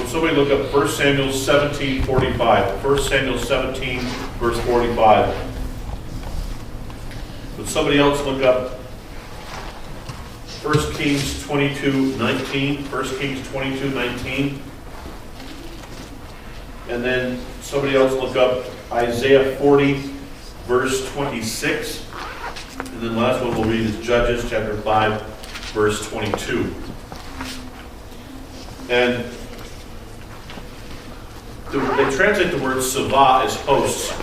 Would somebody look up 1 Samuel 17:45? 1 Samuel 17, verse 45. Would somebody else look up 1 Kings 22:19? 1 Kings 22:19. And then somebody else look up Isaiah 40, verse 26. And then the last one we'll read is Judges chapter 5, verse 22. And they translate the word Savah as hosts.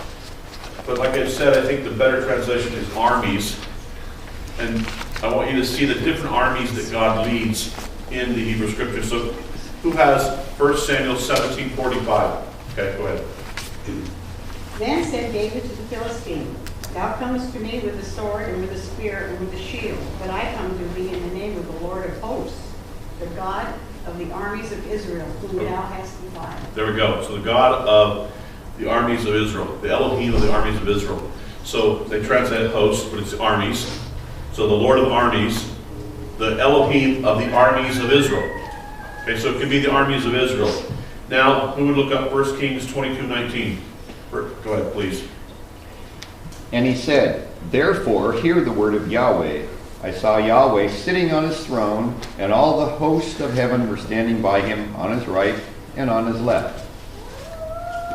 But like I said, I think the better translation is armies. And I want you to see the different armies that God leads in the Hebrew Scripture. So who has 1 Samuel 17:45? Okay, go ahead. Then said David to the Philistine, Thou comest to me with a sword and with a spear and with a shield, but I come to thee in the name of the Lord of hosts, the God of the armies of Israel, whom thou hast defied. There we go. So the God of the armies of Israel, the Elohim of the armies of Israel. So they translate hosts, but it's armies. So the Lord of armies, the Elohim of the armies of Israel. Okay, so it could be the armies of Israel. Now, who would look up 1 Kings 22:19? Go ahead, please. And he said, Therefore hear the word of Yahweh. I saw Yahweh sitting on his throne, and all the hosts of heaven were standing by him on his right and on his left.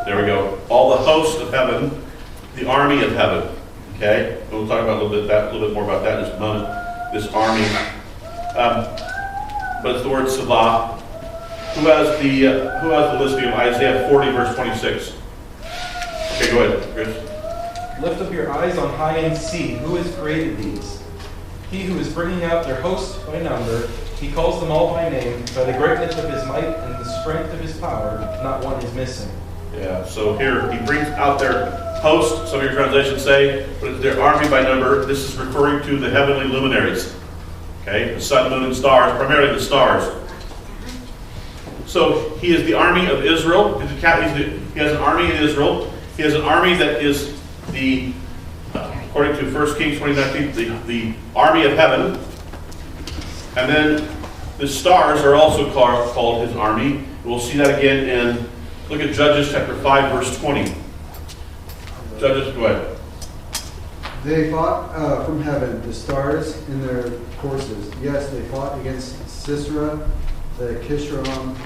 There we go. All the hosts of heaven, the army of heaven. Okay, we'll talk about a little bit more about that in just a moment. This army, but it's the word Savah. Who has the listing of Isaiah 40, verse 26? Okay, go ahead, Chris. Lift up your eyes on high and see who has created these. He who is bringing out their hosts by number, he calls them all by name. By the greatness of his might and the strength of his power, not one is missing. Yeah, so here he brings out their host, some of your translations say, but it's their army by number. This is referring to the heavenly luminaries. Okay, the sun, moon, and stars, primarily the stars. So he is the army of Israel. He has an army in Israel. He has an army that is according to 1 Kings 20:19, the army of heaven. And then the stars are also called his army. We'll see that again in, look at Judges chapter 5, verse 20. Judges, go ahead. They fought from heaven, the stars in their courses. Yes, they fought against Sisera. The Kishron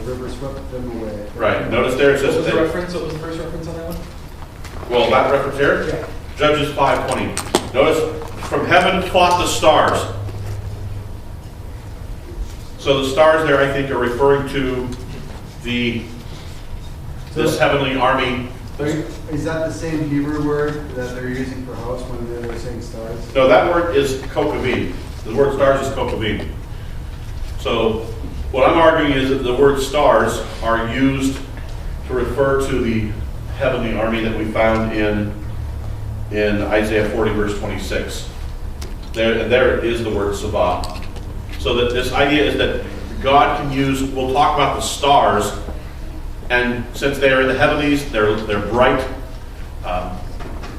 river swept them away. Right. Notice there it says. What was the reference? What was the first reference on that one? Well, that reference here? Yeah. Judges 5:20. Notice, from heaven fought the stars. So the stars there, I think, are referring to this heavenly army. Is that the same Hebrew word that they're using for house when they're saying stars? No, that word is kokavim. The word stars is kokavim. So what I'm arguing is that the word stars are used to refer to the heavenly army that we found in Isaiah 40, verse 26. There is the word Savah. So that this idea is that God can use, we'll talk about the stars, and since they are in the heavenlies, they're bright,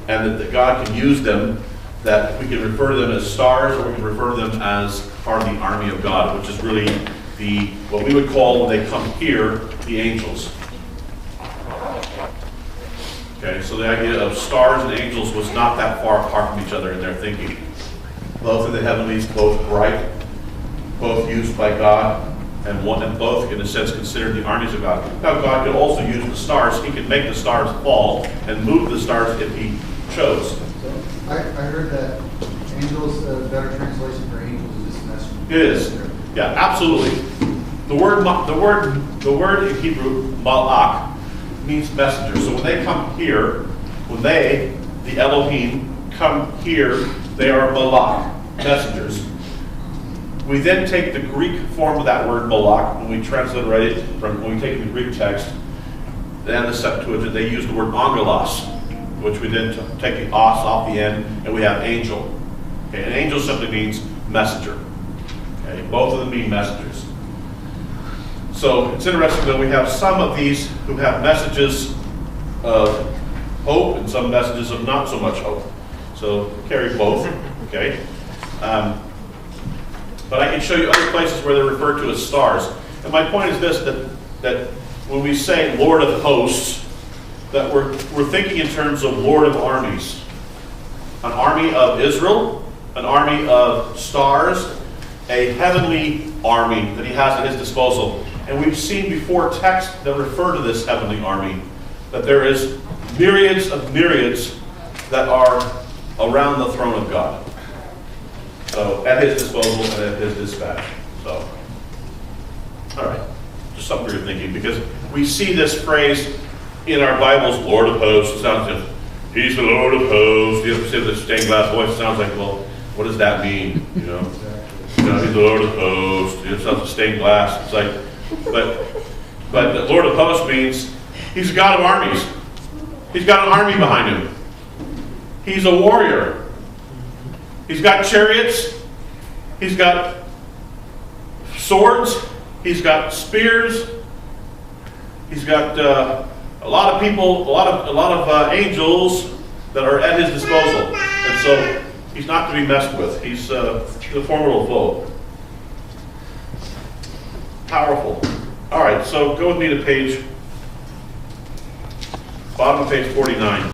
and that God can use them, that we can refer to them as stars, or we can refer to them as part of the army of God, which is really what we would call, when they come here, the angels. Okay, so the idea of stars and angels was not that far apart from each other in their thinking. Both in the heavenlies, both bright, both used by God, and both, in a sense, considered the armies of God. Now, God could also use the stars. He could make the stars fall and move the stars if He chose. I heard that angels, better translation for angels is messenger. It is. Yeah, absolutely. The word in Hebrew, malach, means messenger. So when they come here, the Elohim, come here, they are malach, messengers. We then take the Greek form of that word malach, when we transliterate it, when we take the Greek text, and the Septuagint, they use the word angelos, which we then take the os off the end, and we have angel. Okay, and angel simply means messenger. Okay, both of them mean messengers. So it's interesting that we have some of these who have messages of hope and some messages of not so much hope. So carry both. Okay. But I can show you other places where they're referred to as stars. And my point is this, that that when we say Lord of hosts, that we're thinking in terms of Lord of armies. An army of Israel, an army of stars, a heavenly army that he has at his disposal. And we've seen before texts that refer to this heavenly army, that there is myriads of myriads that are around the throne of God. So, at his disposal and at his dispatch. So, all right. Just something for your thinking, because we see this phrase in our Bibles, Lord of hosts. It sounds like, he's the Lord of hosts. You have to say the stained glass voice. It sounds like, well, what does that mean? You know, he's the Lord of hosts. It sounds like stained glass. It's like, but the Lord of hosts means he's a God of armies. He's got an army behind him. He's a warrior. He's got chariots. He's got swords. He's got spears. He's got a lot of people, a lot of angels that are at his disposal, and so he's not to be messed with. He's a formidable foe. Powerful. All right, so go with me to bottom of page 49.